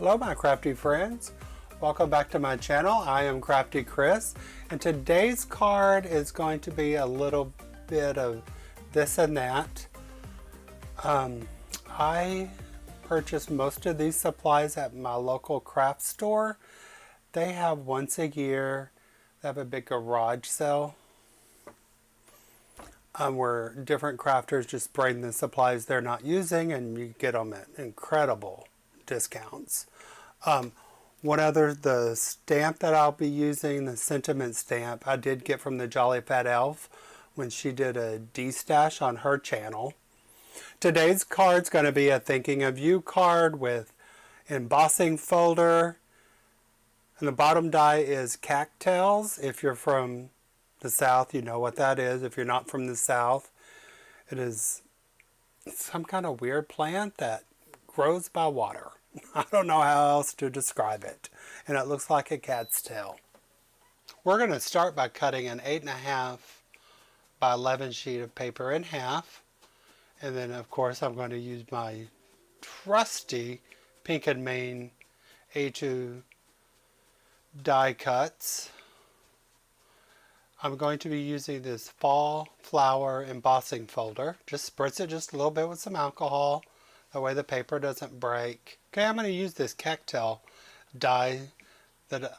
Hello my crafty friends, welcome back to my channel. I am Crafty Chris, and today's card is going to be a little bit of this and that. I purchased most of these supplies at my local craft store. They have once a year, they have a big garage sale where different crafters just bring the supplies they're not using and you get them at incredible discounts. The stamp that I'll be using, the sentiment stamp, I did get from the Jolly Fat Elf when she did a D-stash on her channel. Today's card's going to be a Thinking of You card with embossing folder. And the bottom die is cattails. If you're from the South, you know what that is. If you're not from the South, it is some kind of weird plant that grows by water. I don't know how else to describe it. And it looks like a cat's tail. We're going to start by cutting an 8.5 by 11 sheet of paper in half. And then of course I'm going to use my trusty Pink and Main A2 die cuts. I'm going to be using this fall flower embossing folder. Just spritz it just a little bit with some alcohol. That way the paper doesn't break. Okay, I'm going to use this Cattail die. That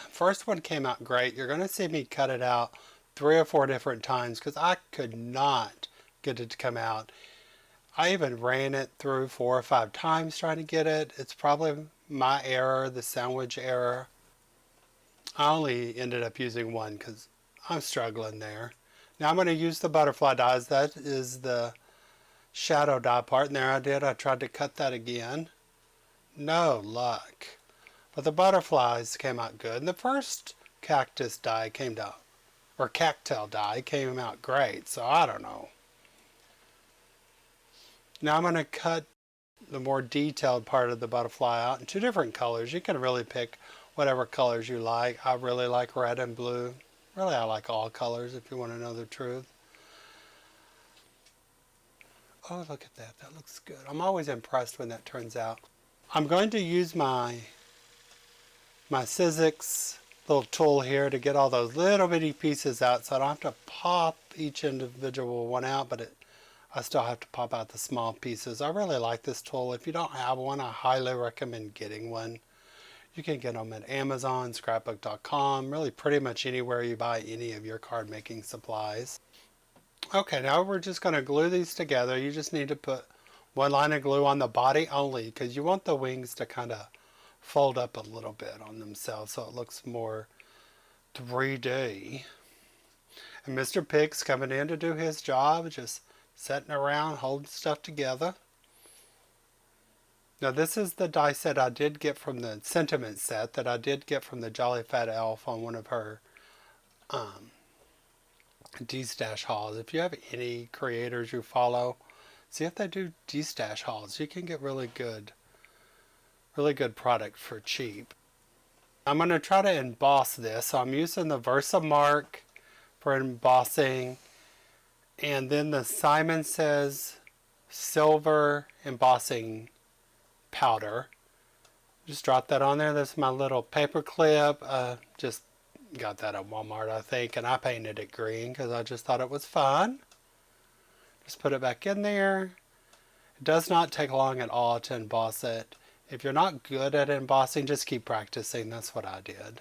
first one came out great. You're going to see me cut it out 3 or 4 different times because I could not get it to come out. I even ran it through 4 or 5 times trying to get it. It's probably my error, the sandwich error. I only ended up using one because I'm struggling there. Now I'm going to use the butterfly dies. That is the shadow die part, and there I tried to cut that again. No luck. But the butterflies came out good, and the first cactus die came out, or cattail die came out great, so I don't know. Now I'm going to cut the more detailed part of the butterfly out in 2 different colors. You can really pick whatever colors you like. I really like red and blue. Really, I like all colors if you want to know the truth. Oh, look at that. That looks good. I'm always impressed when that turns out. I'm going to use my Sizzix little tool here to get all those little bitty pieces out so I don't have to pop each individual one out, but I still have to pop out the small pieces. I really like this tool. If you don't have one, I highly recommend getting one. You can get them at Amazon, scrapbook.com, really pretty much anywhere you buy any of your card making supplies. Okay, now we're just going to glue these together. You just need to put 1 line of glue on the body only because you want the wings to kind of fold up a little bit on themselves so it looks more 3D. And Mr. Pig's coming in to do his job, just sitting around holding stuff together. Now this is the die set I did get from the sentiment set that I did get from the Jolly Fat Elf on one of her D-stash hauls. If you have any creators you follow, see if they do D-stash hauls. You can get really good product for cheap. I'm going to try to emboss this. So I'm using the VersaMark for embossing, and then the Simon Says silver embossing powder. Just drop that on there. This is my little paper clip. Just got that at Walmart, I think, and I painted it green because I just thought it was fun. Just put it back in there. It does not take long at all to emboss it. If you're not good at embossing, just keep practicing. That's what I did.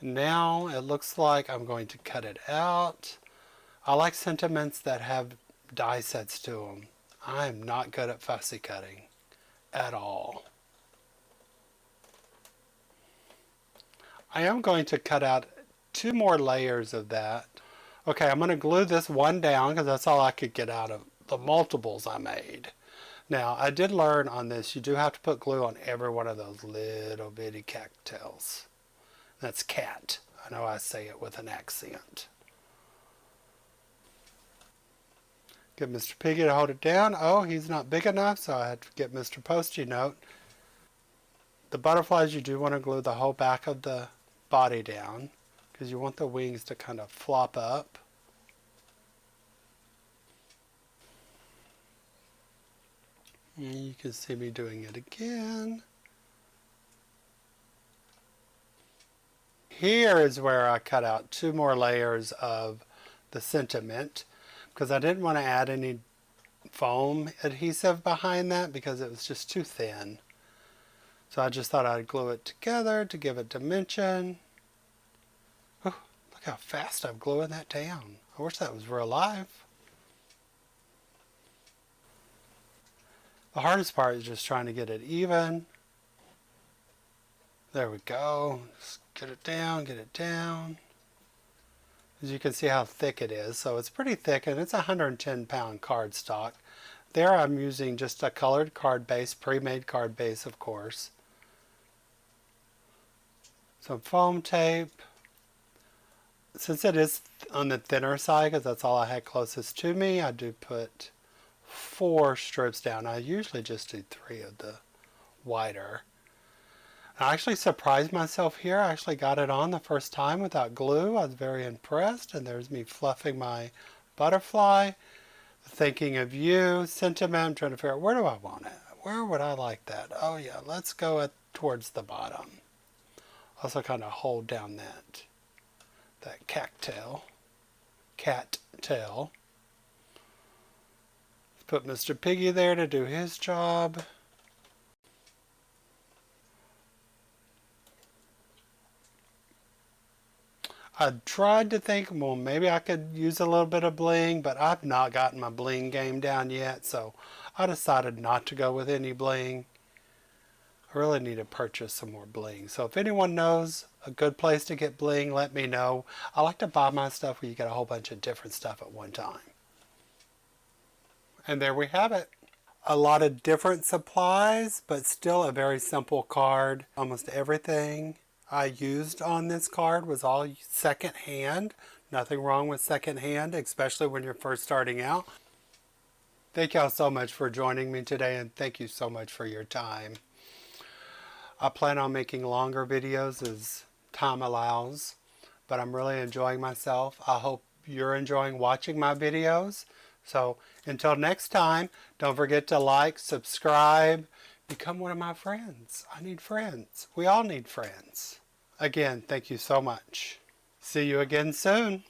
Now it looks like I'm going to cut it out. I like sentiments that have die sets to them. I am not good at fussy cutting at all. I am going to cut out 2 more layers of that. Okay, I'm going to glue this one down because that's all I could get out of the multiples I made. Now, I did learn on this, you do have to put glue on every one of those little bitty cattails. That's cat. I know I say it with an accent. Get Mr. Piggy to hold it down. Oh, he's not big enough, so I had to get Mr. Post-it Note. The butterflies, you do want to glue the whole back of the body down because you want the wings to kind of flop up. And you can see me doing it again. Here is where I cut out 2 more layers of the sentiment because I didn't want to add any foam adhesive behind that because it was just too thin. So I just thought I'd glue it together to give it dimension. Oh, look how fast I'm gluing that down. I wish that was real life. The hardest part is just trying to get it even. There we go. Just get it down, get it down. As you can see how thick it is. So it's pretty thick, and it's a 110-pound cardstock. There I'm using just a colored card base, pre-made card base, of course. Some foam tape. Since it is on the thinner side, because that's all I had closest to me, I do put 4 strips down. I usually just do 3 of the wider. I actually surprised myself here. I actually got it on the first time without glue. I was very impressed. And there's me fluffing my butterfly. Thinking of you. Sentiment. I'm trying to figure out, where do I want it? Where would I like that? Oh yeah, let's go towards the bottom. Also kind of hold down that cattail. Cattail. Put Mr. Piggy there to do his job. I tried to think, well, maybe I could use a little bit of bling, but I've not gotten my bling game down yet, so I decided not to go with any bling. I really need to purchase some more bling. So if anyone knows a good place to get bling, let me know. I like to buy my stuff where you get a whole bunch of different stuff at one time. And there we have it. A lot of different supplies, but still a very simple card. Almost everything I used on this card was all secondhand. Nothing wrong with secondhand, especially when you're first starting out. Thank y'all so much for joining me today, and thank you so much for your time. I plan on making longer videos as time allows, but I'm really enjoying myself. I hope you're enjoying watching my videos. So until next time, don't forget to like, subscribe, become one of my friends. I need friends. We all need friends. Again, thank you so much. See you again soon.